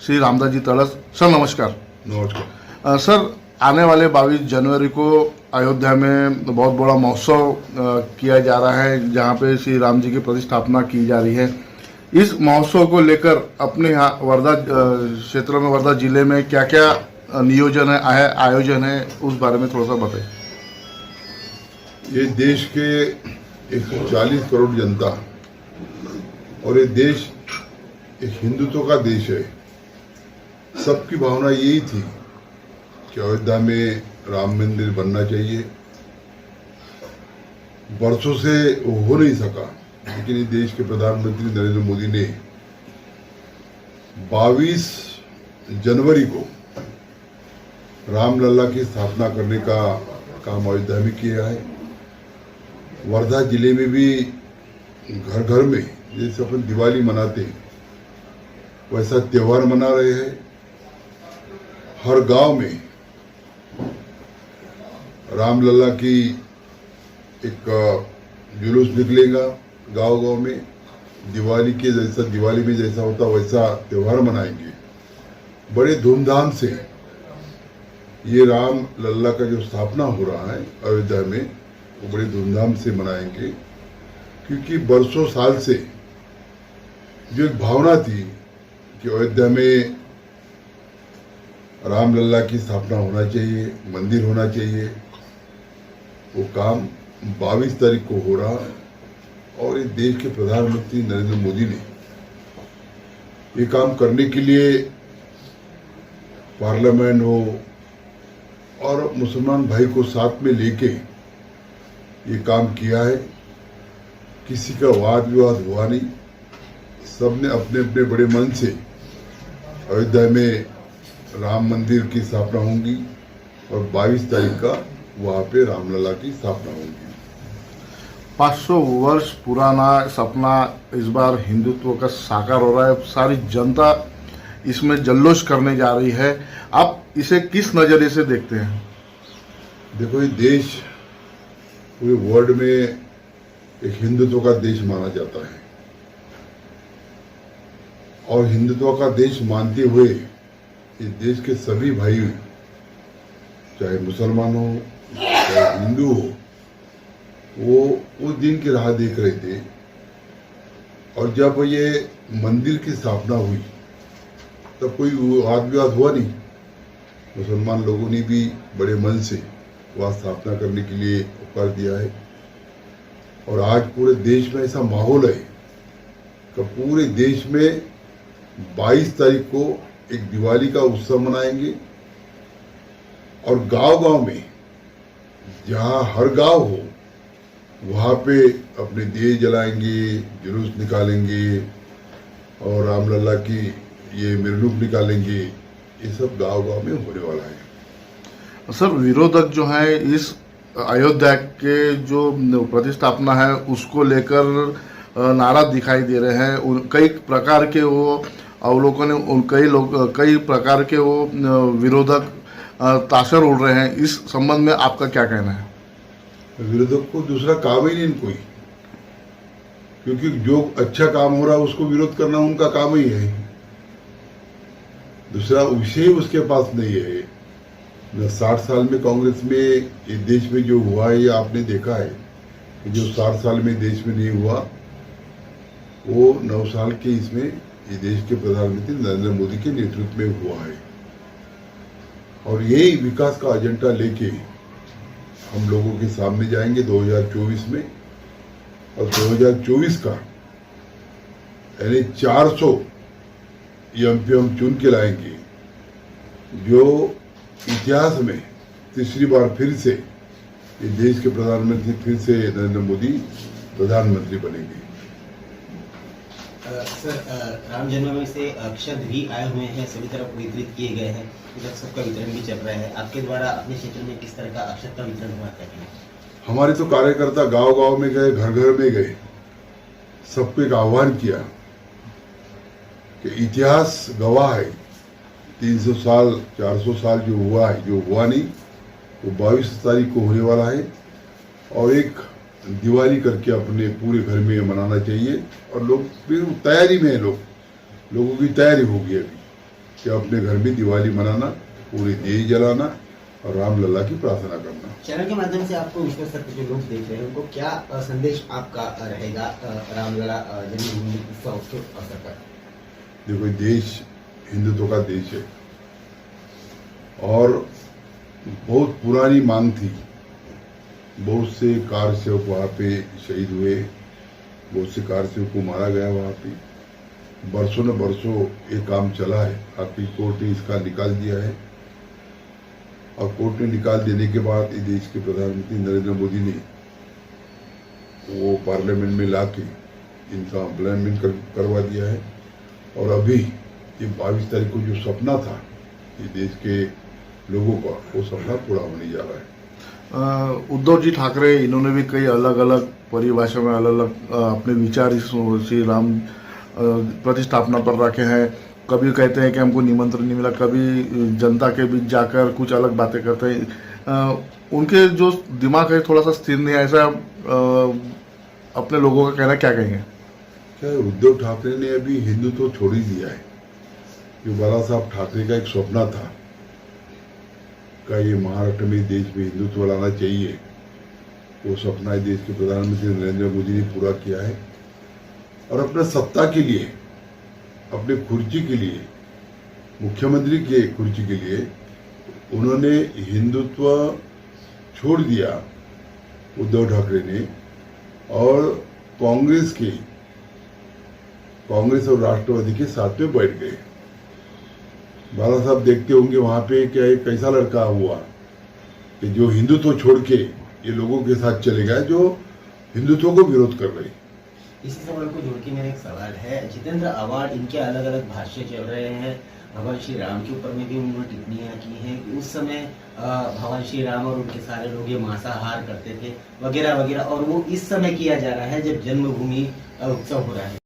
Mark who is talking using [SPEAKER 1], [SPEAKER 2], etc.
[SPEAKER 1] Shri Ramdas ji Tadas. Sir नमस्कार।
[SPEAKER 2] नमस्कार।
[SPEAKER 1] Sir आने वाले 22 जनवरी को अयोध्या में बहुत बड़ा महोत्सव किया जा रहा है जहां पे श्री राम जी की प्रतिष्ठापना की जा रही है। इस महोत्सव को लेकर अपने यहाँ वर्धा क्षेत्र में, वर्धा जिले में क्या क्या नियोजन है, आयोजन है, उस बारे में थोड़ा सा बताइए।
[SPEAKER 2] ये देश के 140 करोड़ जनता और ये देश एक हिंदुत्व का देश है। सबकी भावना यही थी कि अयोध्या में राम मंदिर बनना चाहिए। वर्षों से वो हो नहीं सका, लेकिन इस देश के प्रधानमंत्री नरेंद्र मोदी ने 22 जनवरी को रामलला की स्थापना करने का काम अयोध्या में किया है। वर्धा जिले में भी घर घर में जैसे अपन दिवाली मनाते हैं वैसा त्योहार मना रहे हैं। हर गांव में रामलला की एक जुलूस निकलेगा। गांव गांव में दिवाली के जैसा, दिवाली में जैसा होता वैसा त्योहार मनाएंगे बड़े धूमधाम से। ये राम लल्ला का जो स्थापना हो रहा है अयोध्या में वो बड़े धूमधाम से मनाएंगे, क्योंकि बरसों साल से जो एक भावना थी कि अयोध्या में राम लल्ला की स्थापना होना चाहिए, मंदिर होना चाहिए, वो काम 22 तारीख को हो रहा है। और इस देश के प्रधानमंत्री नरेंद्र मोदी ने ये काम करने के लिए पार्लियामेंट हो और मुसलमान भाई को साथ में लेके ये काम किया है। किसी का वाद विवाद हुआ नहीं, सबने अपने अपने बड़े मन से अयोध्या में राम मंदिर की स्थापना होगी और 22 तारीख का वहाँ पे रामलला की स्थापना होगी।
[SPEAKER 1] 500 वर्ष पुराना सपना इस बार हिंदुत्व का साकार हो रहा है। सारी जनता इसमें जल्लोष करने जा रही है। आप इसे किस नजरिए से देखते हैं?
[SPEAKER 2] देखो, ये देश पूरे वर्ल्ड में एक हिंदुत्व का देश माना जाता है और हिंदुत्व का देश मानते हुए इस देश के सभी भाई, चाहे मुसलमान हो चाहे हिंदू हो, वो उस दिन की राह देख रहे थे। और जब ये मंदिर की स्थापना हुई तब कोई वाद विवाद हुआ नहीं। मुसलमान लोगों ने भी बड़े मन से वह स्थापना करने के लिए कर दिया है। और आज पूरे देश में ऐसा माहौल है कि पूरे देश में 22 तारीख को एक दिवाली का उत्सव मनाएंगे और गांव-गांव में, जहां हर गांव हो, वहां पे अपने दिए जलाएंगे, जुलूस निकालेंगे और रामलला की ये मिरलूक निकालेंगे। ये सब गांव-गांव में होने वाला है।
[SPEAKER 1] सर विरोधक जो है इस अयोध्या के जो प्रतिष्ठापना है उसको लेकर नाराज दिखाई दे रहे हैं। कई प्रकार के वो अवलोकन, कई प्रकार के वो विरोधक ताशर उड़ रहे हैं। इस संबंध में आपका क्या कहना है?
[SPEAKER 2] विरोधक को दूसरा काम ही नहीं कोई, क्योंकि जो अच्छा काम हो रहा है उसको विरोध करना उनका काम ही है। दूसरा विषय उसके पास नहीं है। 60 साल में कांग्रेस में ये देश में जो हुआ है, ये आपने देखा है कि जो 60 साल में देश में नहीं हुआ वो 9 साल के इसमें ये देश के प्रधानमंत्री नरेंद्र मोदी के नेतृत्व में हुआ है। और यही विकास का एजेंडा लेके हम लोगों के सामने जाएंगे 2024 में। और 2024 का यानी 400 एमपी हम चुन के लाएंगे, जो इतिहास में तीसरी बार फिर से ये देश के प्रधानमंत्री, फिर से नरेंद्र मोदी प्रधानमंत्री बनेंगे।
[SPEAKER 3] सर, राम जन्मभूमि से अक्षत भी आए हुए हैं, सभी तरफ वितरित किए गए हैं, इधर सबका वितरण भी चल रहा है। आपके द्वारा अपने क्षेत्र में किस तरह का अक्षत का वितरण हुआ है?
[SPEAKER 2] हमारे तो कार्यकर्ता गांव-गांव में गए, घर घर में गए, सबको एक आह्वान किया कि इतिहास गवाह है, 300 साल 400 साल जो हुआ है, जो हुआ नहीं वो 22 तारीख को होने वाला है। और एक दिवाली करके अपने पूरे घर में मनाना चाहिए। और लोग भी तैयारी में है, लोगों की तैयारी होगी अभी। कि अपने घर में दिवाली मनाना, पूरी दिए जलाना और रामलला की प्रार्थना करना।
[SPEAKER 3] चैनल के माध्यम से आपको विश्व स्तर पर जो लोग देख रहे हैं उनको क्या संदेश आपका रहेगा रामलला जन्मभूमि उत्सव के अवसर पर?
[SPEAKER 2] देखो, देश हिंदुत्व का देश है और बहुत पुरानी मांग थी। बहुत से कार सेवक वहाँ पे शहीद हुए, बहुत से कार सेवक को मारा गया वहाँ पे। बरसों ने बरसों ये काम चला है। आखिर कोर्ट ने इसका निकाल दिया है और कोर्ट ने निकाल देने के बाद ये देश के प्रधानमंत्री नरेंद्र मोदी ने वो पार्लियामेंट में लाके इनका अम्प्लॉयमेंट करवा दिया है। और अभी ये 22 तारीख को जो सपना था ये देश के लोगों का, वो सपना पूरा होने जा रहा है।
[SPEAKER 1] उद्धव जी ठाकरे इन्होंने भी कई अलग अलग परिभाषा में अलग अलग अपने विचार इस श्री राम प्रतिष्ठापना पर रखे हैं। कभी कहते हैं कि हमको निमंत्रण नहीं मिला, कभी जनता के बीच जाकर कुछ अलग बातें करते हैं। उनके जो दिमाग है थोड़ा सा स्थिर नहीं है, ऐसा अपने लोगों का कहना, क्या कहेंगे?
[SPEAKER 2] क्या उद्धव ठाकरे ने अभी हिंदुत्व छोड़ ही दिया है? जो बाला साहब ठाकरे का एक सपना था का ये महाराष्ट्र में देश में हिंदुत्व लाना चाहिए, वो सपना देश के प्रधानमंत्री नरेंद्र मोदी ने पूरा किया है। और अपने सत्ता के लिए, अपने कुर्सी के लिए, मुख्यमंत्री के कुर्सी के लिए उन्होंने हिंदुत्व छोड़ दिया उद्धव ठाकरे ने, और कांग्रेस और राष्ट्रवादी के साथ में बैठ गए। बाला साहब देखते होंगे वहां पे क्या एक कैसा लड़का हुआ कि जो हिंदुत्व छोड़ के ये लोगों के साथ चले गए जो हिंदुत्व को विरोध कर रहे।
[SPEAKER 3] इसी सवाल को जोड़ के मेरा एक सवाल है, जितेंद्र अवार्ड इनके अलग अलग भाष्य चल रहे हैं। भगवान श्री राम के ऊपर में भी उन्होंने टिप्पणियां की हैं कि उस समय भगवान श्री राम और उनके सारे लोग ये मांसाहार करते थे वगैरह वगैरह, और वो इस समय किया जा रहा है जब जन्मभूमि उत्सव हो रहा है।